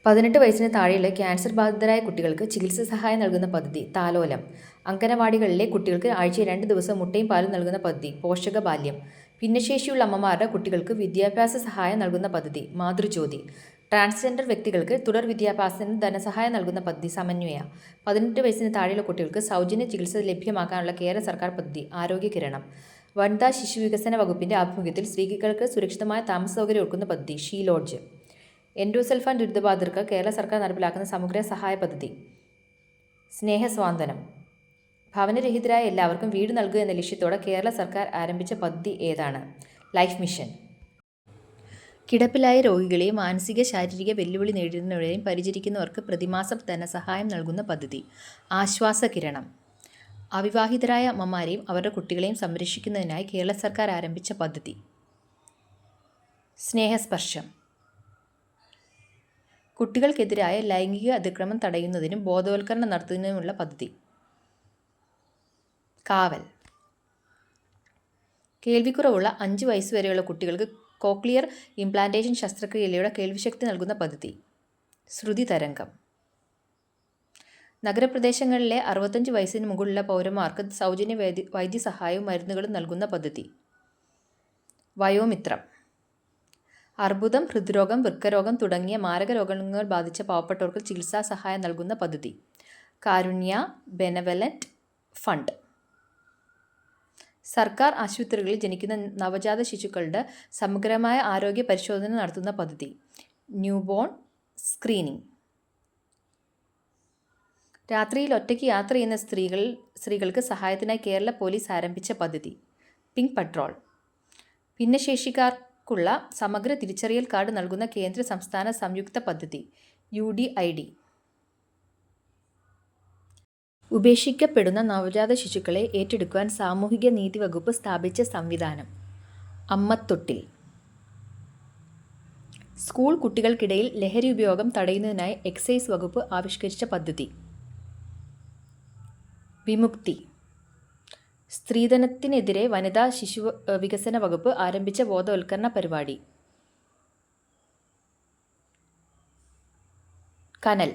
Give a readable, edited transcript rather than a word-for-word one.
18 വയസ്സിന് താഴെയുള്ള ക്യാൻസർ ബാധിതരായ കുട്ടികൾക്ക് ചികിത്സാ സഹായം നൽകുന്ന പദ്ധതി താലോലം. അംഗനവാടികളിലെ കുട്ടികൾക്ക് ആഴ്ചയിൽ 2 ദിവസം മുട്ടയും പാലും നൽകുന്ന പദ്ധതി പോഷക ബാല്യം. ഭിന്നശേഷിയുള്ള അമ്മമാരുടെ കുട്ടികൾക്ക് വിദ്യാഭ്യാസ സഹായം നൽകുന്ന പദ്ധതി മാതൃജ്യോതി. ട്രാൻസ്ജെൻഡർ വ്യക്തികൾക്ക് തുടർ വിദ്യാഭ്യാസത്തിന് ധനസഹായം നൽകുന്ന പദ്ധതി സമന്വയ. 18 വയസ്സിന് താഴെയുള്ള കുട്ടികൾക്ക് സൗജന്യ ചികിത്സ ലഭ്യമാക്കാനുള്ള കേരള സർക്കാർ പദ്ധതി ആരോഗ്യകിരണം. വനിതാ ശിശുവികസന വകുപ്പിന്റെ ആഭിമുഖ്യത്തിൽ സ്ത്രീകൾക്ക് സുരക്ഷിതമായ താമസ സൗകര്യം ഒരുക്കുന്ന പദ്ധതി ഷീ ലോഡ്ജ്. എൻഡോസൾഫാൻ ദുരിതബാധിതർക്ക് കേരള സർക്കാർ നടപ്പിലാക്കുന്ന സമഗ്ര സഹായ പദ്ധതി സ്നേഹസ്വാന്തനം. ഭവനരഹിതരായ എല്ലാവർക്കും വീട് നൽകുക എന്ന ലക്ഷ്യത്തോടെ കേരള സർക്കാർ ആരംഭിച്ച പദ്ധതി ഏതാണ്? Life mission. കിടപ്പിലായ രോഗികളെയും മാനസിക ശാരീരിക വെല്ലുവിളി നേരിടുന്നവരെയും പരിചരിക്കുന്നവർക്ക് പ്രതിമാസം ധനസഹായം നൽകുന്ന പദ്ധതി ആശ്വാസകിരണം. അവിവാഹിതരായ അമ്മമാരെയും അവരുടെ കുട്ടികളെയും സംരക്ഷിക്കുന്നതിനായി കേരള സർക്കാർ ആരംഭിച്ച പദ്ധതി സ്നേഹസ്പർശം. കുട്ടികൾക്കെതിരായ ലൈംഗിക അതിക്രമം തടയുന്നതിനും ബോധവൽക്കരണം നടത്തുന്നതിനുമുള്ള പദ്ധതി കാവൽ. കേൾവിക്കുറവുള്ള 5 വയസ്സുവരെയുള്ള കുട്ടികൾക്ക് കോക്ലിയർ ഇംപ്ലാന്റേഷൻ ശസ്ത്രക്രിയയിലൂടെ കേൾവിശക്തി നൽകുന്ന പദ്ധതി ശ്രുതി തരംഗം. നഗരപ്രദേശങ്ങളിലെ 65 വയസ്സിന് മുകളിലുള്ള പൗരന്മാർക്ക് സൗജന്യ വൈദ്യസഹായവും മരുന്നുകളും നൽകുന്ന പദ്ധതി വയോമിത്രം. അർബുദം, ഹൃദ്രോഗം, വൃക്കരോഗം തുടങ്ങിയ മാരക രോഗങ്ങൾ ബാധിച്ച പാവപ്പെട്ടവർക്ക് ചികിത്സാ സഹായം നൽകുന്ന പദ്ധതി കാരുണ്യ ബെനവലന്റ് ഫണ്ട്. സർക്കാർ ആശുപത്രികളിൽ ജനിക്കുന്ന നവജാത ശിശുക്കളുടെ സമഗ്രമായ ആരോഗ്യ പരിശോധന നടത്തുന്ന പദ്ധതി ന്യൂബോൺ സ്ക്രീനിംഗ്. രാത്രിയിൽ ഒറ്റയ്ക്ക് യാത്ര ചെയ്യുന്ന സ്ത്രീകൾക്ക് സഹായത്തിനായി കേരള പോലീസ് ആരംഭിച്ച പദ്ധതി പിങ്ക് പട്രോൾ. ഭിന്നശേഷിക്കാർക്കുള്ള സമഗ്ര തിരിച്ചറിയൽ കാർഡ് നൽകുന്ന കേന്ദ്ര സംസ്ഥാന സംയുക്ത പദ്ധതി UDID. ഉപേക്ഷിക്കപ്പെടുന്ന നവജാത ശിശുക്കളെ ഏറ്റെടുക്കുവാൻ സാമൂഹിക നീതി വകുപ്പ് സ്ഥാപിച്ച സംവിധാനം അമ്മത്തൊട്ടിൽ. സ്കൂൾ കുട്ടികൾക്കിടയിൽ ലഹരി ഉപയോഗം തടയുന്നതിനായി എക്സൈസ് വകുപ്പ് ആവിഷ്കരിച്ച പദ്ധതി വിമുക്തി. സ്ത്രീധനത്തിനെതിരെ വനിതാ ശിശു വികസന വകുപ്പ് ആരംഭിച്ച ബോധവൽക്കരണ പരിപാടി കനൽ.